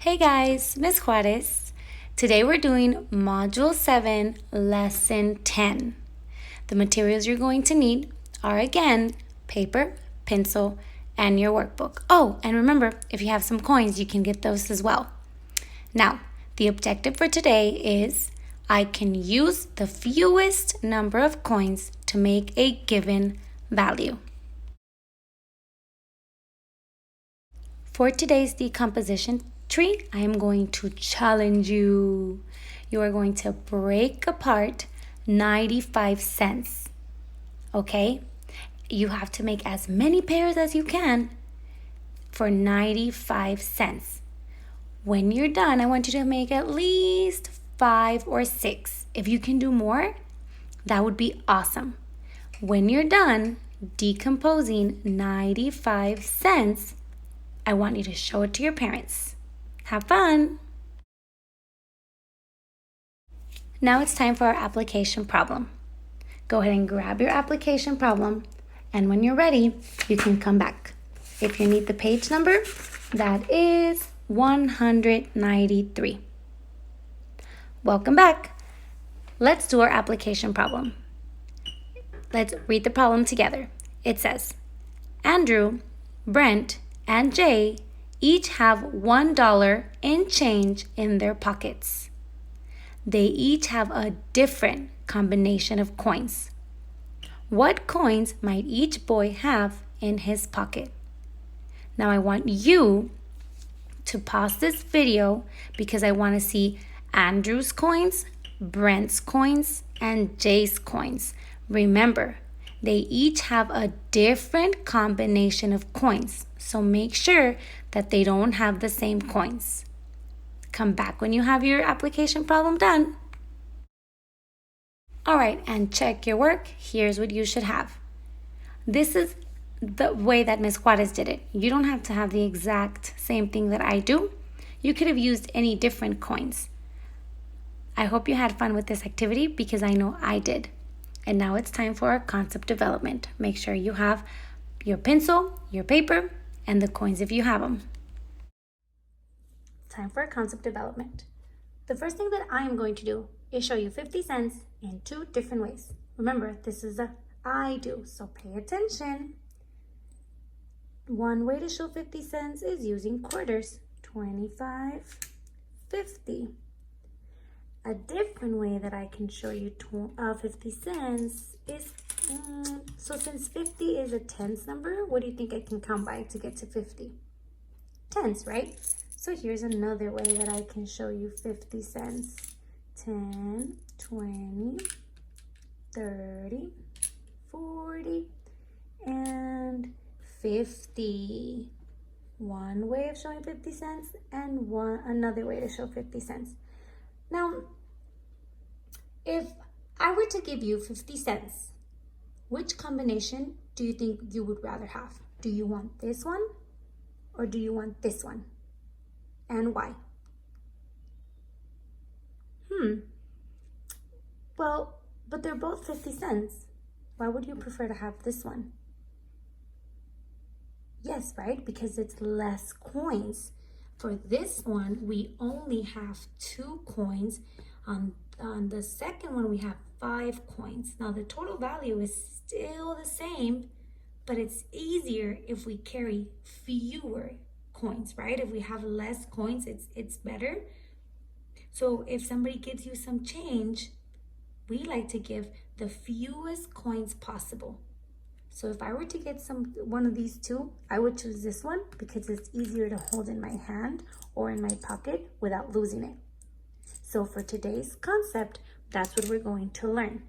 Hey guys, Miss Juarez. Today we're doing Module 7, Lesson 10. The materials you're going to need are again paper, pencil, and your workbook. Oh, and remember, if you have some coins, you can get those as well. Now, the objective for today is I can use the fewest number of coins to make a given value. For today's decomposition tree, I am going to challenge you. You are going to break apart 95 cents. Okay? You have to make as many pairs as you can for 95 cents. When you're done, I want you to make at least 5 or 6. If you can do more, that would be awesome. When you're done decomposing 95 cents, I want you to show it to your parents. Have fun! Now it's time for our application problem. Go ahead and grab your application problem, and when you're ready, you can come back. If you need the page number, that is 193. Welcome back. Let's do our application problem. Let's read the problem together. It says, Andrew, Brent, and Jay each have $1 in change in their pockets. They each have a different combination of coins. What coins might each boy have in his pocket? Now I want you to pause this video because I want to see Andrew's coins, Brent's coins, and Jay's coins. Remember, they each have a different combination of coins, so make sure that they don't have the same coins. Come back when you have your application problem done. All right, and check your work. Here's what you should have. This is the way that Ms. Juarez did it. You don't have to have the exact same thing that I do. You could have used any different coins. I hope you had fun with this activity because I know I did. And now it's time for our concept development. Make sure you have your pencil, your paper, and the coins if you have them. Time for concept development. The first thing that I am going to do is show you 50 cents in 2 different ways. Remember, this is a I do, so pay attention. One way to show 50 cents is using quarters. 25, 50. A different way that I can show you 50 cents is, so since 50 is a tens number, what do you think I can count by to get to 50? Tens, right? So here's another way that I can show you 50 cents. 10, 20, 30, 40, and 50. One way of showing 50 cents and another way to show 50 cents. Now, if I were to give you 50 cents, which combination do you think you would rather have? Do you want this one or do you want this one? And why? Well, but they're both 50 cents. Why would you prefer to have this one? Yes, right? Because it's less coins. For this one, we only have 2 coins. On the second one, we have 5 coins. Now, the total value is still the same, but it's easier if we carry fewer coins, right? If we have less coins, it's better. So if somebody gives you some change, we like to give the fewest coins possible. So if I were to get one of these 2, I would choose this one because it's easier to hold in my hand or in my pocket without losing it. So for today's concept, that's what we're going to learn.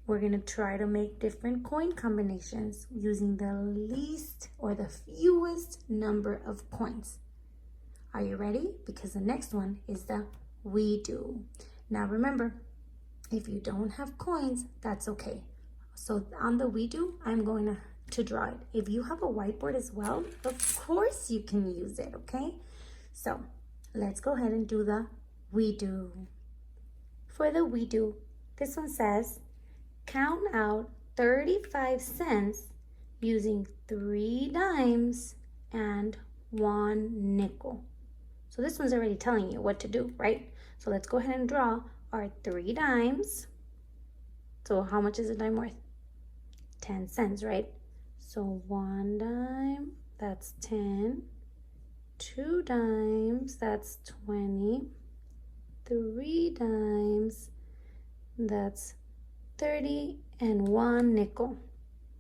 We're going to try to make different coin combinations using the least or the fewest number of coins. Are you ready? Because the next one is the we do. Now remember, if you don't have coins, that's okay. So on the we do, I'm going to draw it. If you have a whiteboard as well, of course you can use it, okay? So let's go ahead and do the we do. For the we do, this one says, count out 35 cents using 3 dimes and 1 nickel. So this one's already telling you what to do, right? So let's go ahead and draw our 3 dimes. So how much is a dime worth? 10 cents, right? So 1 dime, that's 10. 2 dimes, that's 20. 3 dimes, that's 30. And 1 nickel.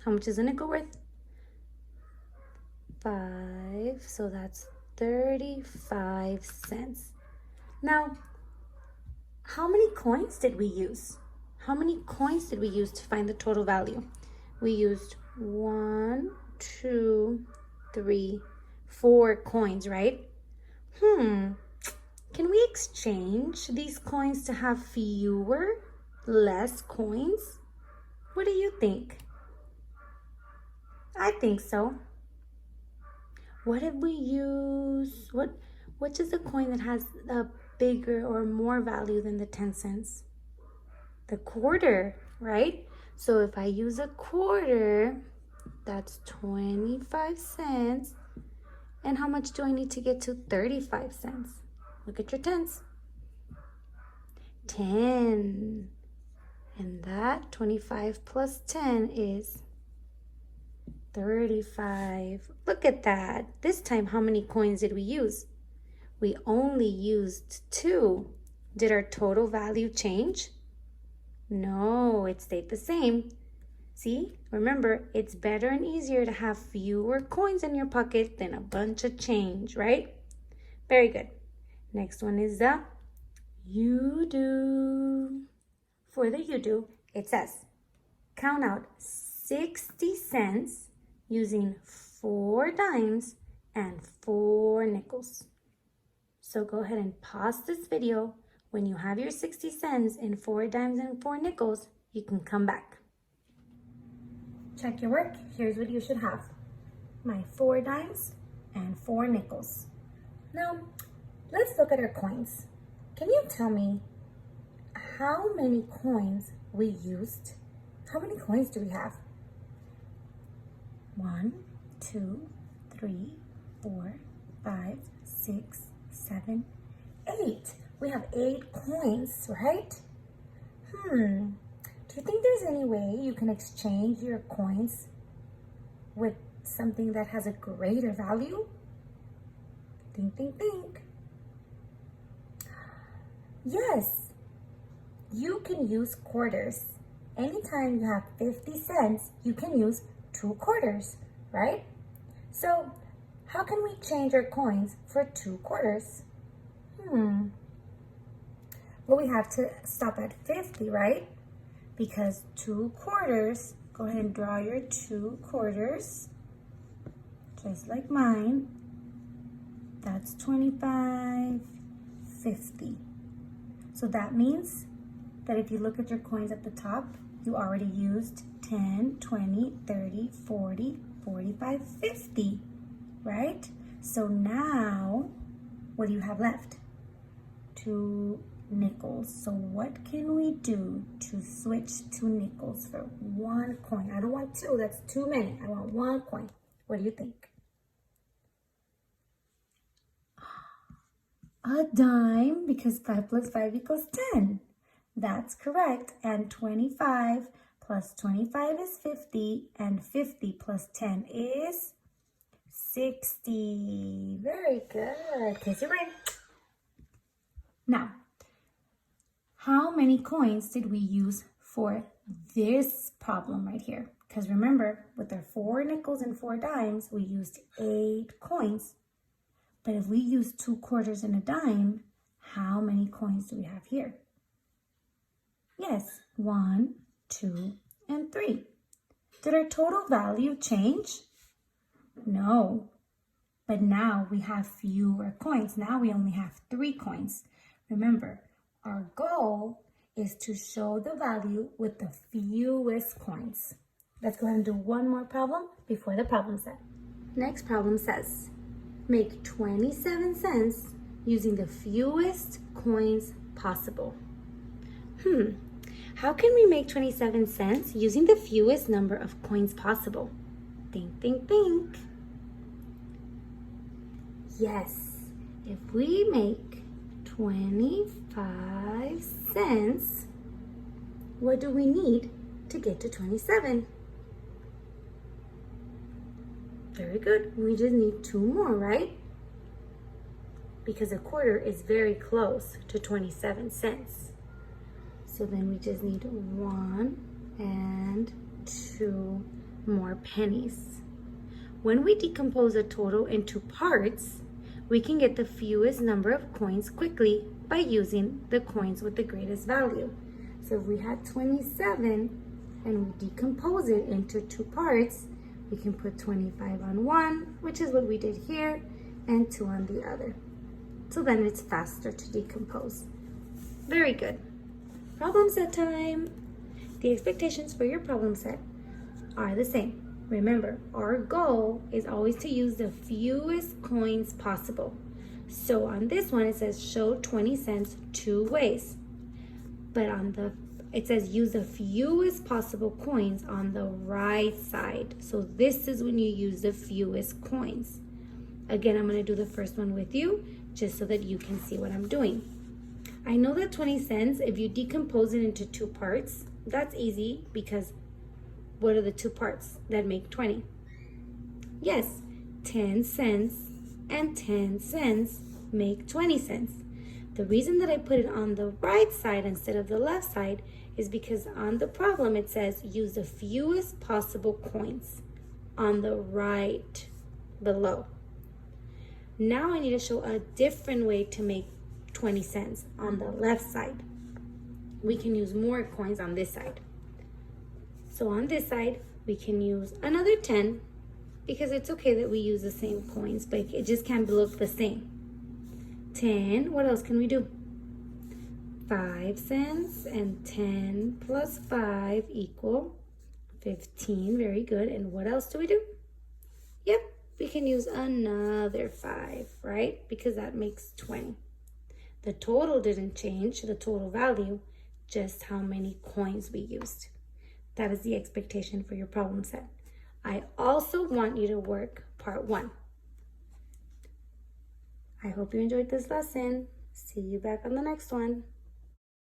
How much is a nickel worth? 5. So that's 35 cents. Now, how many coins did we use? How many coins did we use to find the total value? We used 1, 2, 3, 4 coins, right? Can we exchange these coins to have less coins? What do you think? I think so. What if we use, which is the coin that has a bigger or more value than the 10 cents? The quarter, right? So if I use a quarter, that's 25 cents. And how much do I need to get to 35 cents? Look at your tens. 10. And that 25 plus 10 is 35. Look at that. This time, how many coins did we use? We only used 2. Did our total value change? No, it stayed the same. See, remember, it's better and easier to have fewer coins in your pocket than a bunch of change, right? Very good. Next one is the you do. For the you do, it says, count out 60 cents using 4 dimes and 4 nickels. So go ahead and pause this video. When you have your 60 cents and 4 dimes and 4 nickels, you can come back. Check your work. Here's what you should have. My 4 dimes and 4 nickels. Now, let's look at our coins. Can you tell me how many coins we used? How many coins do we have? 1, 2, 3, 4, 5, 6, 7, 8. We have 8 coins, right? Do you think there's any way you can exchange your coins with something that has a greater value? Think, think, think. Yes, you can use quarters. Anytime you have 50 cents, you can use 2 quarters, right? So how can we change our coins for 2 quarters? Well, we have to stop at 50, right? Because 2 quarters, go ahead and draw your 2 quarters, just like mine. That's 25, 50. So that means that if you look at your coins at the top, you already used 10, 20, 30, 40, 45, 50, right? So now, what do you have left? 2 nickels. So what can we do to switch to nickels for 1 coin? I don't want 2, that's too many. I want 1 coin. What do you think? A dime, because 5 plus 5 equals 10. That's correct. And 25 plus 25 is 50, and 50 plus 10 is 60. Very good. Kiss your brain. Now, how many coins did we use for this problem right here? Because remember, with our 4 nickels and 4 dimes, we used 8 coins. But if we use 2 quarters and a dime, how many coins do we have here? Yes, 1, 2, and 3. Did our total value change? No. But now we have fewer coins. Now we only have 3 coins. Remember, our goal is to show the value with the fewest coins. Let's go ahead and do one more problem before the problem set. Next problem says, make 27 cents using the fewest coins possible. How can we make 27 cents using the fewest number of coins possible? Think, think, think. Yes, if we make 25 cents, what do we need to get to 27? Very good. We just need 2 more, right? Because a quarter is very close to 27 cents. So then we just need 1 and 2 more pennies. When we decompose a total into parts, we can get the fewest number of coins quickly by using the coins with the greatest value. So if we had 27 and we decompose it into 2 parts, we can put 25 on one, which is what we did here, and 2 on the other. So then it's faster to decompose. Very good. Problem set time. The expectations for your problem set are the same. Remember, our goal is always to use the fewest coins possible. So on this one, it says show 20 cents 2 ways. But it says use the fewest possible coins on the right side. So this is when you use the fewest coins. Again, I'm going to do the first one with you just so that you can see what I'm doing. I know that 20 cents, if you decompose it into 2 parts, that's easy because what are the 2 parts that make 20? Yes, 10 cents and 10 cents make 20 cents. The reason that I put it on the right side instead of the left side is because on the problem it says use the fewest possible coins on the right below. Now I need to show a different way to make 20 cents on the left side. We can use more coins on this side. So on this side, we can use another 10 because it's okay that we use the same coins, but it just can't look the same. 10, what else can we do? 5 cents and 10 plus 5 equal 15, very good. And what else do we do? Yep, we can use another 5, right? Because that makes 20. The total didn't change, the total value, just how many coins we used. That is the expectation for your problem set. I also want you to work part 1. I hope you enjoyed this lesson. See you back on the next one.